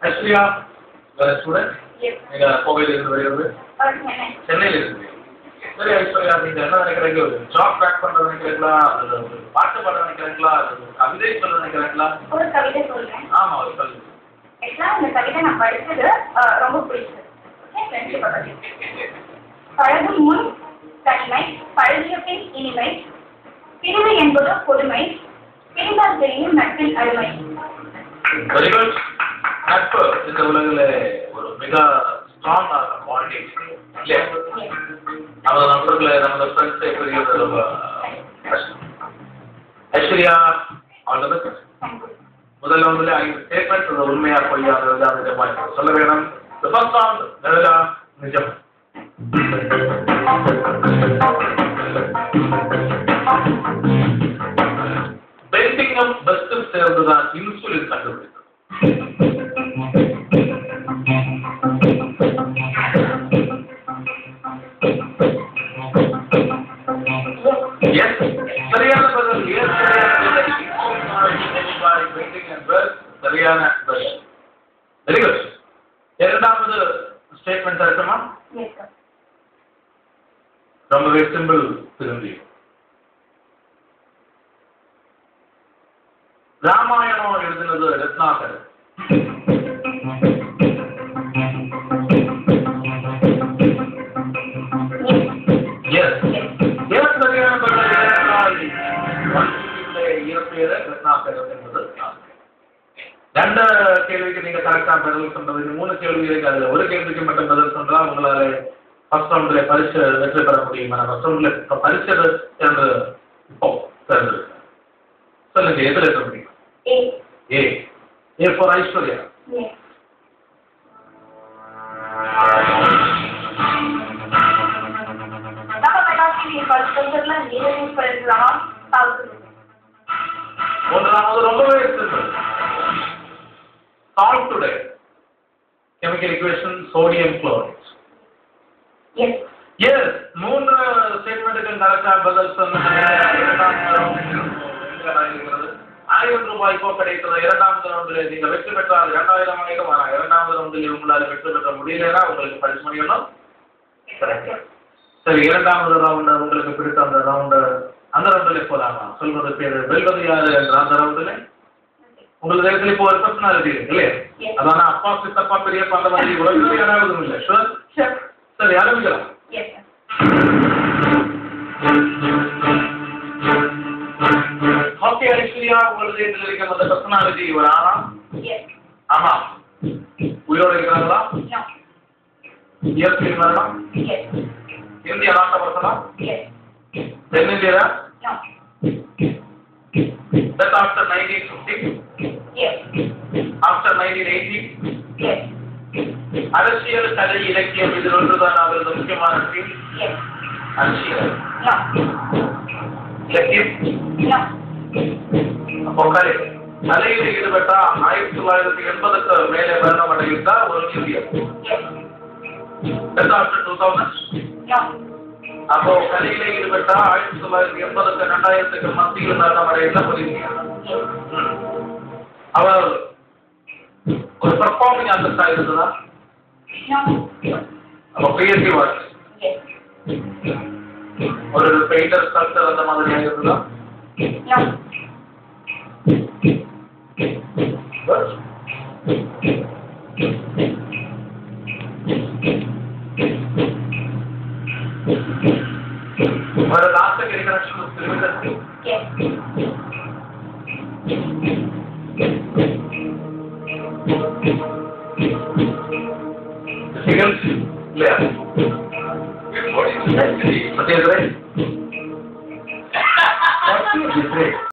Aishwarya student Yes. நீங்க கோவையில இருந்து வருகிறது சென்னையில இருந்து சரி ஐஸ்வர்யா நீங்க என்ன நினைக்கிறீங்க ஒரு ஜாப் கிராக் பண்ற நினைக்கிறீங்களா அல்லது ஒரு பாட்டு பாட நினைக்கிறீங்களா அல்லது ஒரு கவிதை சொல்ல நினைக்கிறீங்களா ஒரு கவிதை சொல்றேன். ஆமா ஒரு கவிதை ஆக்சுவலா இந்த கவிதை நான் படிச்சது ரொம்ப பிடிச்சது. ஃப்ரெண்ட்ஷிப் பத்தி. பழகும் முன் தனிமை, பழகிய பின் இனிமை, பிரிவு என்பது பொதுமை, பிரிந்தால் தெரியும் நட்பின் அருமை. வெரி குட் நட்பு இந்த உலகில் ஒரு மிக ஸ்ட்ராங்கான பாண்டிங் இல்லையா நம்ம நண்பர்களை நம்ம ஃப்ரெண்ட்ஸை பெரியது ரொம்ப ஐஸ்வர்யா ஆல் தி பெஸ்ட் முதல்ல வந்து 5 ஸ்டேட்மெண்ட்ஸ் உண்மையா பொய்யாங்கிறது அந்த நிஜமா சொல்ல வேணும் தி ஃபர்ஸ்ட் ஒன் நிழலா நிஜம் பெயிண்டிங்கும் பெஸ்ட்டும் சேர்ந்துதான் இன்சுலின் கண்டுபிடித்தது சரியான பதில் சரியான பதில் வெரி குட் இரண்டாவது ஸ்டேட்மெண்ட் இருக்குமா ரொம்பவே சிம்பிள் திரும்பி ராமாயணம் எழுதினது ரத்னாகர் ரெண்டு கேள்விக்கு நீங்க கரெக்டா பதில் சொல்றது 3 கேள்வி இருக்கு அதுல ஒரு கேள்விக்கு மட்டும் பதில் சொன்னா உங்களால ஃபர்ஸ்ட் ரவுண்ட்ல பரிசு வெற்றி பெற முடியும் ஃபர்ஸ்ட் ரவுண்ட்ல பரிசு என்று இப்போ தெரிஞ்சு சொல்லுங்க எதுல இருக்க முடியும் ஏ ஃபார் ஐஸ்வர்யா மூன்றாவது ரொம்பவே simple solve today chemical equation sodium chloride yes மூன்று ஸ்டேட்மென்ட்க்கு கரெக்ட்டா பதில் சொன்னீங்க ₹1000 இப்போ கிடைத்தது இரண்டாவது ரவுண்டில் நீங்க வெற்றி பெற்றால் 2000 ஆயிரம் இரண்டாவது ரவுண்டில் உங்களால் வெற்றி பெற முடியலனா உங்களுக்கு பரிசு மணியணும் சரி இரண்டாவது ரவுண்ட் உங்களுக்கு பிடித்த அந்த ரவுண்டில் போலாமா சொல்றது பேரு வெல்வது யாரு என்ற அந்த ரவுண்டில் உங்களுக்கு தேர்தல் இப்போ ஒரு பர்சனாலிட்டி இருக்கு இல்லையா அதான அப்பா சித்தப்பா பெரியப்பா அந்த மாதிரி உலகத்தில் யாராவது இல்லை ஷுவர் சரி ஆரம்பிக்கலாம் ஓகே ஐஸ்வர்யா உங்களுக்கு இதில் இருக்கிற அந்த பர்சனாலிட்டி ஒரு ஆனா ஆமா உயிரோடு இருக்கிறாங்களா இயற்கை இருந்தாங்களா இந்திய நாட்ட பர்சனா தென்னிந்தியா That after 1950? Yes. After 1980? Yes. அரசியல் கலை இலக்கியம் இதில் ஒன்றுதான் அவரது முக்கியமான ஃபீல்ட் அரசியல் இலக்கியம் அப்போ கலையில் ஈடுபட்டா 1980க்கு மேலே மரணம் அடைந்தா ஒரு மியூசியம் That after 2000? அப்போ கலையில ஈடுபட்டா 1980க்கு 2000க்கு மத்தியில் மரணம் அடைந்த போலீஸ் அவர் ஒரு பெர்ஃபார்மிங் ஆர்டிஸ்டா இருந்ததா அப்போ கிரியேட்டிவ் ஆர்ட் ஒரு பெயிண்டர் ஸ்கல்ப்டர் அந்த மாதிரியா இருந்ததா What are last getting connection with television? Yes. Signals? Yeah. What is that? What is it?